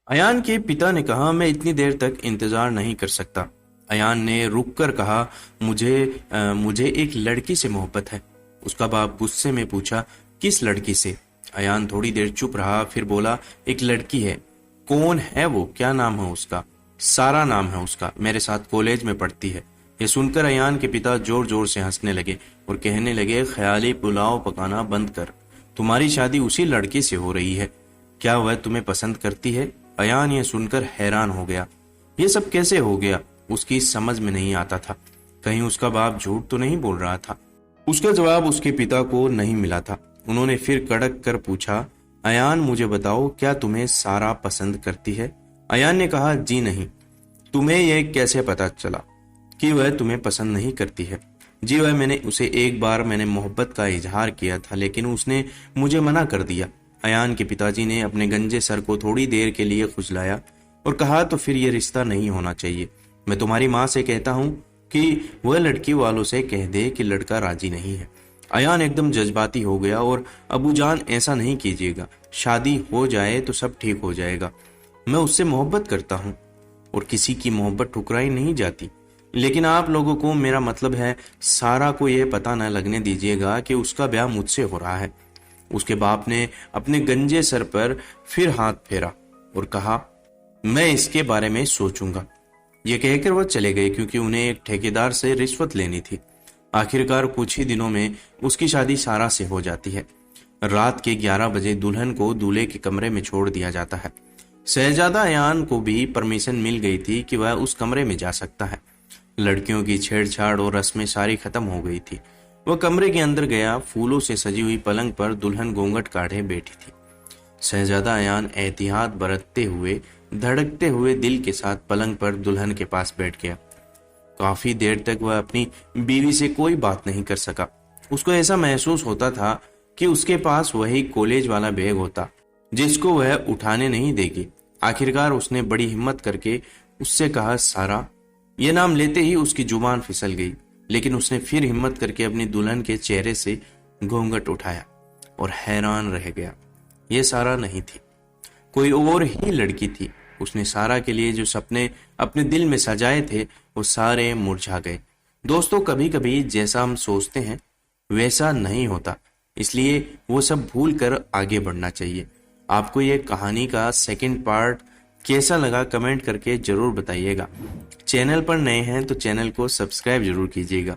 अयान के पिता ने कहा, मैं इतनी देर तक इंतजार नहीं कर सकता। अयान ने रुक कर कहा, मुझे एक लड़की से मोहब्बत है। उसका बाप गुस्से में पूछा, किस लड़की से? अयान थोड़ी देर चुप रहा, फिर बोला, एक लड़की है। कौन है वो? क्या नाम है उसका? सारा नाम है उसका, मेरे साथ कॉलेज में पढ़ती है। ये सुनकर अयान के पिता जोर जोर से हंसने लगे और कहने लगे, ख्याली पुलाव पकाना बंद कर। तुम्हारी शादी उसी लड़की से हो रही है। क्या वह तुम्हें पसंद करती है? अयान ये सुनकर हैरान हो गया। ये सब कैसे हो गया? उसकी समझ में नहीं आता था। कहीं उसका बाप झूठ तो नहीं बोल रहा था? उसका जवाब उसके पिता को नहीं मिला था। उन्होंने फिर कड़क कर पूछा, अयान मुझे बताओ, क्या तुम्हें सारा पसंद करती है? अयान ने कहा, जी नहीं। तुम्हें यह कैसे पता चला कि वह तुम्हें पसंद नहीं करती है? जी वह मैंने उसे एक बार मैंने मोहब्बत का इजहार किया था, लेकिन उसने मुझे मना कर दिया। अयान के पिताजी ने अपने गंजे सर को थोड़ी देर के लिए खुजलाया और कहा, तो फिर यह रिश्ता नहीं होना चाहिए। मैं तुम्हारी माँ से कहता हूँ कि वह लड़की वालों से कह दे कि लड़का राजी नहीं है। अयान एकदम जज्बाती हो गया और, अबूजान ऐसा नहीं कीजिएगा, शादी हो जाए तो सब ठीक हो जाएगा। मैं उससे मोहब्बत करता हूँ और किसी की मोहब्बत ठुकराई नहीं जाती। लेकिन आप लोगों को, मेरा मतलब है सारा को, यह पता न लगने दीजिएगा कि उसका ब्याह मुझसे हो रहा है। उसके बाप ने अपने गंजे सर पर फिर हाथ फेरा और कहा, मैं इसके बारे में सोचूंगा। यह कहकर वह चले गए, क्योंकि उन्हें एक ठेकेदार से रिश्वत लेनी थी। आखिरकार कुछ ही दिनों में उसकी शादी सारा से हो जाती है। रात के 11 बजे दुल्हन को दूल्हे के कमरे में छोड़ दिया जाता है। शहजादा अयान को भी परमिशन मिल गई थी कि वह उस कमरे में जा सकता है। लड़कियों की छेड़छाड़ और रस्में सारी खत्म हो गई थी। वह कमरे के अंदर गया। फूलों से सजी हुई पलंग पर दुल्हन घूंघट काढ़े बैठी थी। शहजादा अयान एहतियात बरतते हुए, धड़कते हुए दिल के साथ पलंग पर दुल्हन के पास बैठ गया। काफी देर तक वह अपनी बीवी से कोई बात नहीं कर सका। उसको ऐसा महसूस होता था कि उसके पास वही कॉलेज वाला बैग होता जिसको वह उठाने नहीं देगी। आखिरकार उसने बड़ी हिम्मत करके उससे कहा, सारा। यह नाम लेते ही उसकी जुबान फिसल गई, लेकिन उसने फिर हिम्मत करके अपनी दुल्हन के चेहरे से घूंघट उठाया और हैरान रह गया। यह सारा नहीं थी, कोई और ही लड़की थी। उसने सारा के लिए जो सपने अपने दिल में सजाए थे वो सारे मुरझा गए। दोस्तों, कभी कभी जैसा हम सोचते हैं वैसा नहीं होता, इसलिए वो सब भूल कर आगे बढ़ना चाहिए। आपको ये कहानी का सेकंड पार्ट कैसा लगा कमेंट करके जरूर बताइएगा। चैनल पर नए हैं तो चैनल को सब्सक्राइब जरूर कीजिएगा।